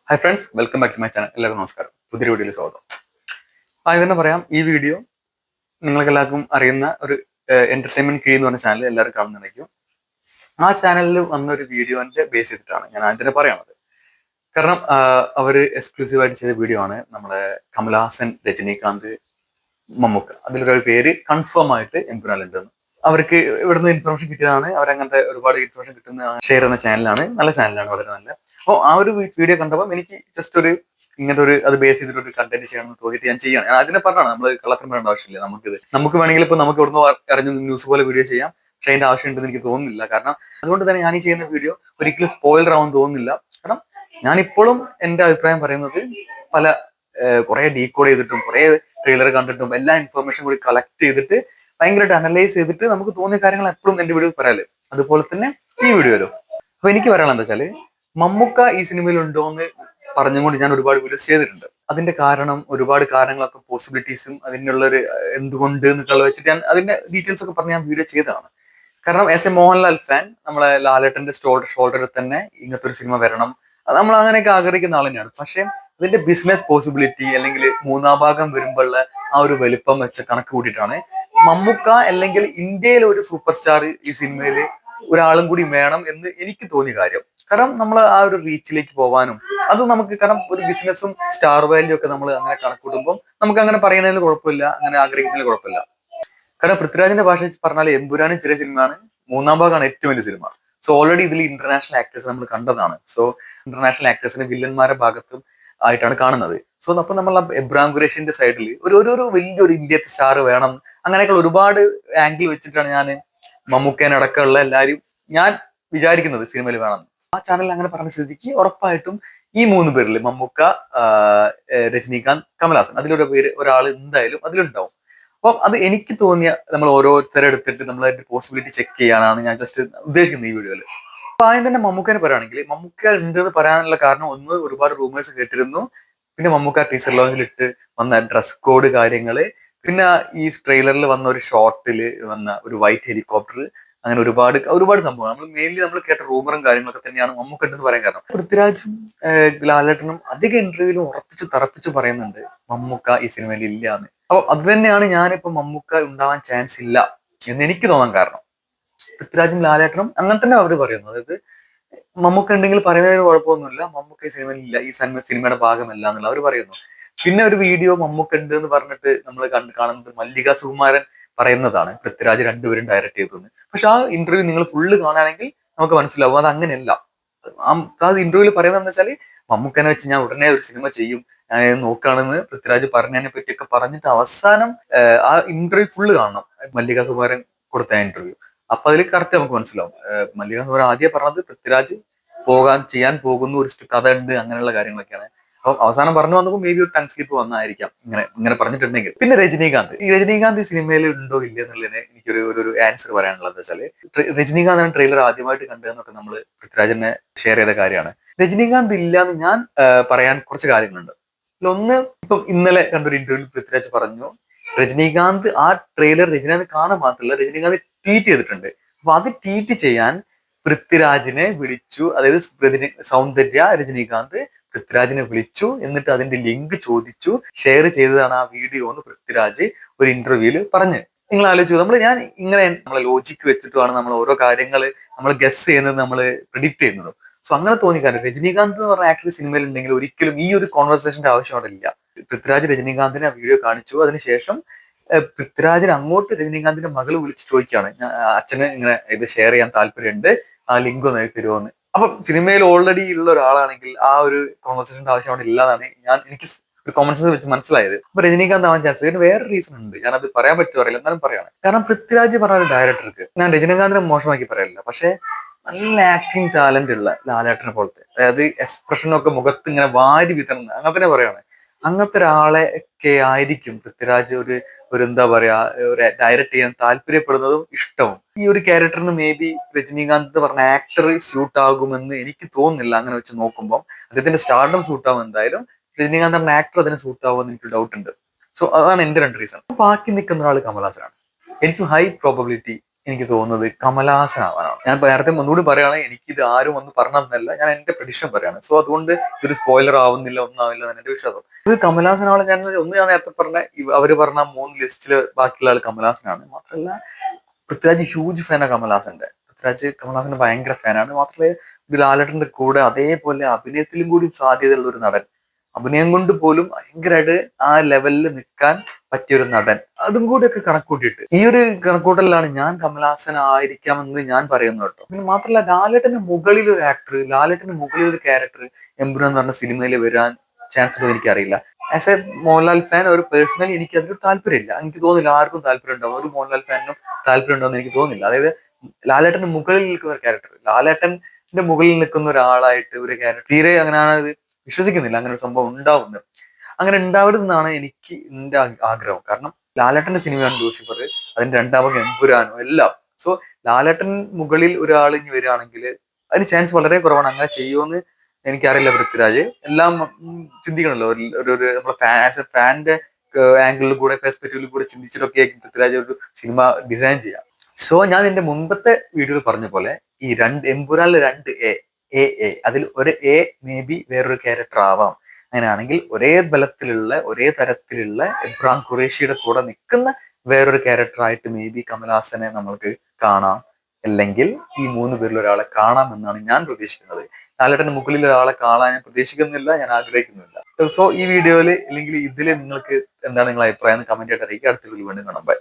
Hi friends, welcome back to my channel. എല്ലാവർക്കും നമസ്കാരം. പുതിയൊരു വീഡിയോയിൽ സ്വാഗതം. ആദ്യം തന്നെ പറയാം, ഈ വീഡിയോ നിങ്ങൾക്ക് എല്ലാവർക്കും അറിയുന്ന ഒരു എന്റർടൈൻമെന്റ് ക്രീ എന്ന് പറഞ്ഞ ചാനൽ എല്ലാവരും കാണുന്നുണ്ടായിരിക്കും. ആ ചാനലിൽ വന്ന ഒരു വീഡിയോന്റെ ബേസ് ചെയ്തിട്ടാണ് ഞാൻ ആദ്യം തന്നെ പറയണത്. കാരണം അവര് എക്സ്ക്ലൂസീവായിട്ട് ചെയ്ത വീഡിയോ ആണ് നമ്മുടെ കമലഹാസൻ, രജനീകാന്ത്, മമ്മൂക്ക. അതിലൊരു പേര് കൺഫേം ആയിട്ട് എംപുരാനുണ്ട്. അവർക്ക് ഇവിടുന്ന് ഇൻഫർമേഷൻ കിട്ടിയതാണ്. അവരങ്ങനത്തെ ഒരുപാട് ഇൻഫർമേഷൻ കിട്ടുന്ന ഷെയർ ചെയ്യുന്ന ചാനലാണ്. നല്ല ചാനലാണ്, വളരെ നല്ല. അപ്പോൾ ആ ഒരു വീഡിയോ കണ്ടപ്പോൾ എനിക്ക് ജസ്റ്റ് ഒരു ഇങ്ങനത്തെ ഒരു അത് ബേസ് ചെയ്തിട്ട് ഒരു കണ്ടന്റ് ചെയ്യണമെന്ന് തോന്നിയിട്ട് ഞാൻ ചെയ്യാണ്. ഞാൻ അതിനെ പറഞ്ഞാണ്, നമ്മൾ കള്ളത്തിന് പറയേണ്ട ആവശ്യമില്ല. നമുക്ക് വേണമെങ്കിൽ ഇപ്പൊ നമുക്ക് ഇവിടുന്ന് അറിഞ്ഞ ന്യൂസ് പോലെ വീഡിയോ ചെയ്യാം. പക്ഷെ അതിന്റെ ആവശ്യമുണ്ടെന്ന് എനിക്ക് തോന്നുന്നില്ല. കാരണം അതുകൊണ്ട് തന്നെ ഞാൻ ഈ ചെയ്യുന്ന വീഡിയോ ഒരിക്കലും സ്പോയിലർ ആവാൻ തോന്നുന്നില്ല. കാരണം ഞാൻ ഇപ്പോഴും എന്റെ അഭിപ്രായം പറയുന്നത് പല കുറെ ഡീകോഡ് ചെയ്തിട്ടും കുറെ ട്രെയിലർ കണ്ടിട്ടും എല്ലാ ഇൻഫർമേഷൻ കൂടി കളക്ട് ചെയ്തിട്ട് ഭയങ്കരമായിട്ട് അനലൈസ് ചെയ്തിട്ട് നമുക്ക് തോന്നിയ കാര്യങ്ങൾ എപ്പോഴും എന്റെ വീഡിയോ പറയാല്. അതുപോലെ തന്നെ ഈ വീഡിയോയിലും. അപ്പൊ എനിക്ക് പറയാനുള്ള എന്താ വെച്ചാല്, മമ്മൂക്ക ഈ സിനിമയിൽ ഉണ്ടോ എന്ന് പറഞ്ഞുകൊണ്ട് ഞാൻ ഒരുപാട് വീഡിയോസ് ചെയ്തിട്ടുണ്ട്. അതിന്റെ കാരണം ഒരുപാട് കാരണങ്ങളൊക്കെ പോസിബിലിറ്റീസും അതിനുള്ള ഒരു എന്തുകൊണ്ട് എന്നൊക്കെ വെച്ചിട്ട് ഞാൻ അതിന്റെ ഡീറ്റെയിൽസ് ഒക്കെ പറഞ്ഞ് ഞാൻ വീഡിയോ ചെയ്തതാണ്. കാരണം ആസ് എ മോഹൻലാൽ ഫാൻ, നമ്മളെ ലാലേട്ടന്റെ ഷോൾഡറിൽ തന്നെ ഇങ്ങനത്തെ ഒരു സിനിമ വരണം, അത് നമ്മൾ അങ്ങനെയൊക്കെ ആഗ്രഹിക്കുന്ന ആൾ തന്നെയാണ്. പക്ഷെ അതിന്റെ ബിസിനസ് പോസിബിലിറ്റി അല്ലെങ്കിൽ മൂന്നാം ഭാഗം വരുമ്പോഴുള്ള ആ ഒരു വലിപ്പം വെച്ച് കണക്ക് കൂട്ടിയിട്ടാണ് മമ്മൂക്ക അല്ലെങ്കിൽ ഇന്ത്യയിലെ ഒരു സൂപ്പർ സ്റ്റാർ ഈ സിനിമയിൽ ഒരാളും കൂടി വേണം എന്ന് എനിക്ക് തോന്നിയ കാര്യം. കാരണം നമ്മൾ ആ ഒരു റീച്ചിലേക്ക് പോകാനും അത് നമുക്ക്, കാരണം ഒരു ബിസിനസ്സും സ്റ്റാർ വാല്യൂ ഒക്കെ നമ്മൾ അങ്ങനെ കണക്കൂട്ടുമ്പോൾ നമുക്ക് അങ്ങനെ പറയുന്നതിന് കുഴപ്പമില്ല, അങ്ങനെ ആഗ്രഹിക്കുന്നതിന് കുഴപ്പമില്ല. കാരണം പൃഥ്വിരാജിന്റെ ഭാഷ പറഞ്ഞാൽ എമ്പുരാനും ചെറിയ സിനിമയാണ്, മൂന്നാം ഭാഗമാണ് ഏറ്റവും വലിയ സിനിമ. സോ ഓൾറെഡി ഇതിൽ ഇന്റർനാഷണൽ ആക്ടേഴ്സ് നമ്മൾ കണ്ടതാണ്. സോ ഇന്റർനാഷണൽ ആക്ടേഴ്സിനെ വില്ലന്മാരുടെ ഭാഗത്തും ആയിട്ടാണ് കാണുന്നത്. സോ അപ്പൊ നമ്മൾ എബ്രാം ഖുറേഷിന്റെ സൈഡിൽ ഒരു വലിയൊരു ഇന്ത്യത്തെ സ്റ്റാർ വേണം, അങ്ങനെയൊക്കെ ഒരുപാട് ആംഗിൾ വെച്ചിട്ടാണ് ഞാൻ മമ്മൂക്കേനെ അടക്കമുള്ള എല്ലാവരും ഞാൻ വിചാരിക്കുന്നത് സിനിമയിൽ വേണം. ആ ചാനൽ അങ്ങനെ പറഞ്ഞ സ്ഥിതിക്ക് ഉറപ്പായിട്ടും ഈ മൂന്ന് പേരിൽ മമ്മൂക്ക, രജനീകാന്ത്, കമലഹാസൻ, അതിലൊരു പേര് ഒരാൾ എന്തായാലും അതിലുണ്ടാവും. അപ്പം അത് എനിക്ക് തോന്നിയ, നമ്മൾ ഓരോരുത്തരെ എടുത്തിട്ട് നമ്മൾ അതിന്റെ പോസിബിലിറ്റി ചെക്ക് ചെയ്യാനാണ് ഞാൻ ജസ്റ്റ് ഉദ്ദേശിക്കുന്നത് ഈ വീഡിയോയിൽ. അപ്പൊ ആദ്യം തന്നെ മമ്മൂക്കനെ പറയുകയാണെങ്കിൽ, മമ്മൂക്ക ഉണ്ട് എന്ന് പറയാനുള്ള കാരണം, ഒന്ന് ഒരുപാട് റൂമേഴ്സ് കേട്ടിരുന്നു. പിന്നെ മമ്മൂക്ക ടീസർ ലോഞ്ചിൽ ഇട്ട് വന്ന ഡ്രസ് കോഡ് കാര്യങ്ങള്, പിന്നെ ഈ ട്രെയിലറിൽ വന്ന ഒരു ഷോട്ടില് വന്ന ഒരു വൈറ്റ് ഹെലികോപ്റ്റർ, അങ്ങനെ ഒരുപാട് ഒരുപാട് സംഭവം നമ്മൾ കേട്ട റൂമറും കാര്യങ്ങളൊക്കെ തന്നെയാണ് മമ്മൂക്ക ഉണ്ടെന്ന് പറയാൻ കാരണം. പൃഥ്വിരാജും ലാലേട്ടനും അധിക ഇന്റർവ്യൂവിലും ഉറപ്പിച്ച് തറപ്പിച്ച് പറയുന്നുണ്ട് മമ്മൂക്ക ഈ സിനിമയിൽ ഇല്ല എന്ന്. അപ്പൊ അത് തന്നെയാണ് ഞാനിപ്പോ മമ്മൂക്ക ഉണ്ടാവാൻ ചാൻസ് ഇല്ല എന്ന് എനിക്ക് തോന്നാൻ കാരണം. പൃഥ്വിരാജും ലാലേട്ടനും അങ്ങനെ തന്നെ അവർ പറയുന്നു. അതായത് മമ്മൂക്ക ഉണ്ടെങ്കിൽ പറയുന്നതിന് കുഴപ്പമൊന്നുമില്ല, മമ്മൂക്ക ഈ സിനിമയിൽ ഇല്ല, ഈ സിനിമയുടെ ഭാഗമല്ല എന്നുള്ള അവർ പറയുന്നു. പിന്നെ ഒരു വീഡിയോ മമ്മൂക്ക ഉണ്ട് എന്ന് പറഞ്ഞിട്ട് നമ്മൾ കാണുന്നത് മല്ലിക സുകുമാരൻ പറയുന്നതാണ് പൃഥ്വിരാജ് രണ്ടുപേരും ഡയറക്ട് ചെയ്തതെന്ന്. പക്ഷെ ആ ഇന്റർവ്യൂ നിങ്ങൾ ഫുള്ള് കാണുകയാണെങ്കിൽ നമുക്ക് മനസ്സിലാവും അത് അങ്ങനെയല്ല. ആ ഇന്റർവ്യൂവിൽ പറയുന്നത് എന്താ വെച്ചാല്, മമ്മൂക്കനെ വെച്ച് ഞാൻ ഉടനെ ഒരു സിനിമ ചെയ്യും, ഞാൻ നോക്കുകയാണെന്ന് പൃഥ്വിരാജ് പറഞ്ഞതിനെ പറ്റിയൊക്കെ പറഞ്ഞിട്ട് അവസാനം ആ ഇന്റർവ്യൂ ഫുള്ള് കാണണം, മല്ലിക സുകുമാരൻ കൊടുത്ത ഇന്റർവ്യൂ. അപ്പൊ അതിൽ കറക്റ്റ് നമുക്ക് മനസ്സിലാവും. മല്ലിക സുകുമാരൻ ആദ്യം പറഞ്ഞത് പൃഥ്വിരാജ് ചെയ്യാൻ പോകുന്ന ഒരു കഥ ഉണ്ട്, അങ്ങനെയുള്ള കാര്യങ്ങളൊക്കെയാണ്. അപ്പൊ അവസാനം പറഞ്ഞു വന്നപ്പോൾ മേ ബി ഒരു ടങ് സ്ലിപ്പ് വന്നായിരിക്കാം ഇങ്ങനെ ഇങ്ങനെ പറഞ്ഞിട്ടുണ്ടെങ്കിൽ. പിന്നെ രജനീകാന്ത് ഈ സിനിമയിൽ ഉണ്ടോ ഇല്ല എന്നുള്ളതിന് എനിക്കൊരു ഒരു ആൻസർ പറയാനുള്ളത് വെച്ചാല്, രജനീകാന്ത് ട്രെയിലർ ആദ്യമായിട്ട് കണ്ടതെന്നൊക്കെ നമ്മൾ പൃഥ്വിരാജിനെ ഷെയർ ചെയ്ത കാര്യമാണ്. രജനീകാന്ത് ഇല്ല എന്ന് ഞാൻ പറയാൻ കുറച്ച് കാര്യങ്ങളുണ്ട്. ഒന്ന്, ഇപ്പം ഇന്നലെ കണ്ടൊരു ഇന്റർവ്യൂവിൽ പൃഥ്വിരാജ് പറഞ്ഞു, രജനീകാന്ത് ആ ട്രെയിലർ രജനീകാന്ത് കാണാൻ മാത്രമല്ല, രജനീകാന്ത് ട്വീറ്റ് ചെയ്തിട്ടുണ്ട്. അപ്പൊ അത് ട്വീറ്റ് ചെയ്യാൻ പൃഥ്വിരാജിനെ വിളിച്ചു. അതായത് സൗന്ദര്യ രജനീകാന്ത് പൃഥ്വിരാജിനെ വിളിച്ചു, എന്നിട്ട് അതിന്റെ ലിങ്ക് ചോദിച്ചു, ഷെയർ ചെയ്തതാണ് ആ വീഡിയോ എന്ന് പൃഥ്വിരാജ് ഒരു ഇന്റർവ്യൂവിൽ പറഞ്ഞ്. നിങ്ങൾ ആലോചിച്ചു, നമ്മളെ ലോജിക്ക് വെച്ചിട്ടാണ് നമ്മൾ ഓരോ കാര്യങ്ങൾ നമ്മൾ ഗസ് ചെയ്യുന്നത്, നമ്മൾ പ്രിഡിക്ട് ചെയ്യുന്നത്. സോ അങ്ങനെ തോന്നിക്കാരം രജനീകാന്ത് എന്ന് പറഞ്ഞ ആക്ടർ സിനിമയിൽ ഉണ്ടെങ്കിൽ ഒരിക്കലും ഈ ഒരു കോൺവെർസേഷന്റെ ആവശ്യം അവിടെ ഇല്ല. പൃഥ്വിരാജ് രജനീകാന്തിനെ ആ വീഡിയോ കാണിച്ചു. അതിനുശേഷം പൃഥ്വിരാജിന് അങ്ങോട്ട് രജനീകാന്തിന്റെ മകള് വിളിച്ച് ചോദിക്കുകയാണ്, അച്ഛന് ഇങ്ങനെ ഇത് ഷെയർ ചെയ്യാൻ താല്പര്യമുണ്ട്, ആ ലിങ്ക് ഒന്ന് തരുമോ എന്ന്. അപ്പം സിനിമയിൽ ഓൾറെഡി ഉള്ള ഒരാളാണെങ്കിൽ ആ ഒരു കോൺവെർസേഷന്റെ ആവശ്യം അവിടെ ഇല്ലാതാണ് എനിക്ക് ഒരു കോമൺ സെൻസ് വെച്ച് മനസ്സിലായത്. അപ്പൊ രജനീകാന്ത് ആവാൻ ചാൻസ്. ഇതിന് വേറെ റീസൺ ഉണ്ട്, ഞാനത് പറയാൻ പറ്റുമോ അറിയില്ല, എന്നാലും പറയാണ്. കാരണം പൃഥ്വിരാജ് പറഞ്ഞ ഒരു ഡയറക്ടർക്ക്, ഞാൻ രജനീകാന്തിനെ മോശമാക്കി പറയില്ല, പക്ഷെ നല്ല ആക്ടിങ് ടാലന്റ് ഉള്ള ലാലേട്ടനെ പോലത്തെ, അതായത് എക്സ്പ്രഷനൊക്കെ മുഖത്ത് ഇങ്ങനെ വാരി വിതറുന്ന, അങ്ങനെ തന്നെ പറയാണ്, അങ്ങനത്തെ ഒരാളെ ഒക്കെ ആയിരിക്കും പൃഥ്വിരാജ് ഒരു എന്താ പറയാ, ഒരു ഡയറക്ട് ചെയ്യാൻ താല്പര്യപ്പെടുന്നതും ഇഷ്ടവും. ഈ ഒരു ക്യാരക്ടറിന് മേ ബി രജനീകാന്ത് പറഞ്ഞ ആക്ടർ സ്യൂട്ട് ആകുമെന്ന് എനിക്ക് തോന്നുന്നില്ല. അങ്ങനെ വെച്ച് നോക്കുമ്പോൾ അദ്ദേഹത്തിന്റെ സ്റ്റാർഡം സൂട്ട് ആവും എന്തായാലും, രജനീകാന്ത് പറഞ്ഞ ആക്ടർ അതിന് സൂട്ട് ആവുമെന്ന് എനിക്ക് ഡൗട്ട് ഉണ്ട്. സോ അതാണ് എന്റെ രണ്ട് റീസൺ. ബാക്കി നിൽക്കുന്ന ഒരാൾ കമലഹാസനാണ്. എനിക്ക് ഹൈ പ്രോബബിലിറ്റി എനിക്ക് തോന്നുന്നത് കമലഹാസനാവാനാണ്. ഞാൻ നേരത്തെ ഒന്നുകൂടി പറയുകയാണെങ്കിൽ എനിക്കിത് ആരും ഒന്ന് പറഞ്ഞതല്ല, ഞാൻ എന്റെ പ്രഡിക്ഷൻ പറയാണ്. സോ അതുകൊണ്ട് ഇതൊരു സ്പോയിലർ ആവുന്നില്ല, ഒന്നും ആവില്ല എന്നാണ് എന്റെ വിശ്വാസം. ഇത് കമലഹാസനാവാൻ ചാൻസ് ഒന്ന് ഞാൻ നേരത്തെ പറഞ്ഞ അവര് പറഞ്ഞ 3 ലിസ്റ്റില് ബാക്കിയുള്ള ആൾ കമലഹാസനാണ്. മാത്രമല്ല പൃഥ്വിരാജ് ഹ്യൂജ് ഫാനാണ് കമലഹാസന്റെ. പൃഥ്വിരാജ് കമലഹാസന്റെ ഭയങ്കര ഫാനാണ്. മാത്രമല്ല ഒരു ലാലേട്ടന്റെ കൂടെ അതേപോലെ അഭിനയത്തിലും കൂടി സാധ്യതയുള്ള ഒരു നടൻ, അഭിനയം കൊണ്ട് പോലും ഭയങ്കരമായിട്ട് ആ ലെവലിൽ നിൽക്കാൻ പറ്റിയൊരു നടൻ, അതും കൂടി ഒക്കെ കണക്കൂട്ടിയിട്ട് ഈ ഒരു കണക്കൂട്ടലിലാണ് ഞാൻ കമലഹാസൻ ആയിരിക്കാമെന്ന് ഞാൻ പറയുന്നു കേട്ടോ. പിന്നെ മാത്രമല്ല ലാലേട്ടന് മുകളിൽ ഒരു ആക്ടർ, ലാലേട്ടന് മുകളിൽ ഒരു ക്യാരക്ടർ എമ്പുരാൻ എന്ന് പറഞ്ഞ സിനിമയിൽ വരാൻ ചാൻസ് ഉണ്ടോ എനിക്കറിയില്ല. ആസ് എ മോഹൻലാൽ ഫാൻ ഒരു പേഴ്സണലി എനിക്ക് അതിലൊരു താല്പര്യമില്ല. എനിക്ക് തോന്നുന്നില്ല ആർക്കും താല്പര്യം ഉണ്ടാവും, ഒരു മോഹൻലാൽ ഫാനിനും താല്പര്യം ഉണ്ടോ എന്ന് എനിക്ക് തോന്നുന്നില്ല. അതായത് ലാലേട്ടന് മുകളിൽ നിൽക്കുന്ന ഒരു ക്യാരക്ടർ, ലാലേട്ടന്റെ മുകളിൽ നിൽക്കുന്ന ഒരാളായിട്ട് ഒരു ക്യാരക്ടർ തീരെ അങ്ങനെ വിശ്വസിക്കുന്നില്ല അങ്ങനെ ഒരു സംഭവം ഉണ്ടാവുന്നത്. അങ്ങനെ ഉണ്ടാവരുതെന്നാണ് എനിക്ക് എന്റെ ആഗ്രഹം. കാരണം ലാലേട്ടന്റെ സിനിമയാണ് ലൂസിഫർ, അതിന്റെ രണ്ടാമത് എമ്പുരാനും എല്ലാം. സോ ലാലേട്ടൻ മുകളിൽ ഒരാൾ ഇനി വരികയാണെങ്കിൽ അതിന് ചാൻസ് വളരെ കുറവാണ്. അങ്ങനെ ചെയ്യുമെന്ന് എനിക്കറിയില്ല. പൃഥ്വിരാജ് എല്ലാം ചിന്തിക്കണമല്ലോ, നമ്മളെ ഫാന്റെ ആംഗിളിൽ കൂടെ പെർസ്പെക്റ്റീവിൽ കൂടെ ചിന്തിച്ചിട്ടൊക്കെ പൃഥ്വിരാജ് ഒരു സിനിമ ഡിസൈൻ ചെയ്യാം. സോ ഞാൻ എന്റെ മുമ്പത്തെ വീഡിയോയിൽ പറഞ്ഞ പോലെ ഈ എമ്പുരാനിലെ 2 എ അതിൽ ഒരു എ മേ ബി വേറൊരു ക്യാരക്ടർ ആവാം. അങ്ങനെയാണെങ്കിൽ ഒരേ ബലത്തിലുള്ള ഒരേ തരത്തിലുള്ള എബ്രാം ഖുറേഷിയുടെ കൂടെ നിൽക്കുന്ന വേറൊരു ക്യാരക്ടർ ആയിട്ട് മേ ബി കമലഹാസനെ നമ്മൾക്ക് കാണാം. അല്ലെങ്കിൽ ഈ 3 പേരിൽ ഒരാളെ കാണാം എന്നാണ് ഞാൻ പ്രതീക്ഷിക്കുന്നത്. ലാലേട്ടന്റെ മുകളിൽ ഒരാളെ കാണാൻ ഞാൻ പ്രതീക്ഷിക്കുന്നില്ല, ഞാൻ ആഗ്രഹിക്കുന്നില്ല. സോ ഈ വീഡിയോയിൽ അല്ലെങ്കിൽ ഇതിൽ നിങ്ങൾക്ക് എന്താണ് നിങ്ങളുടെ അഭിപ്രായം കമന്റ് ആയിട്ട് അറിയിക്കുക. അടുത്ത വീഡിയോ വീണ്ടും കാണാം. ബൈ.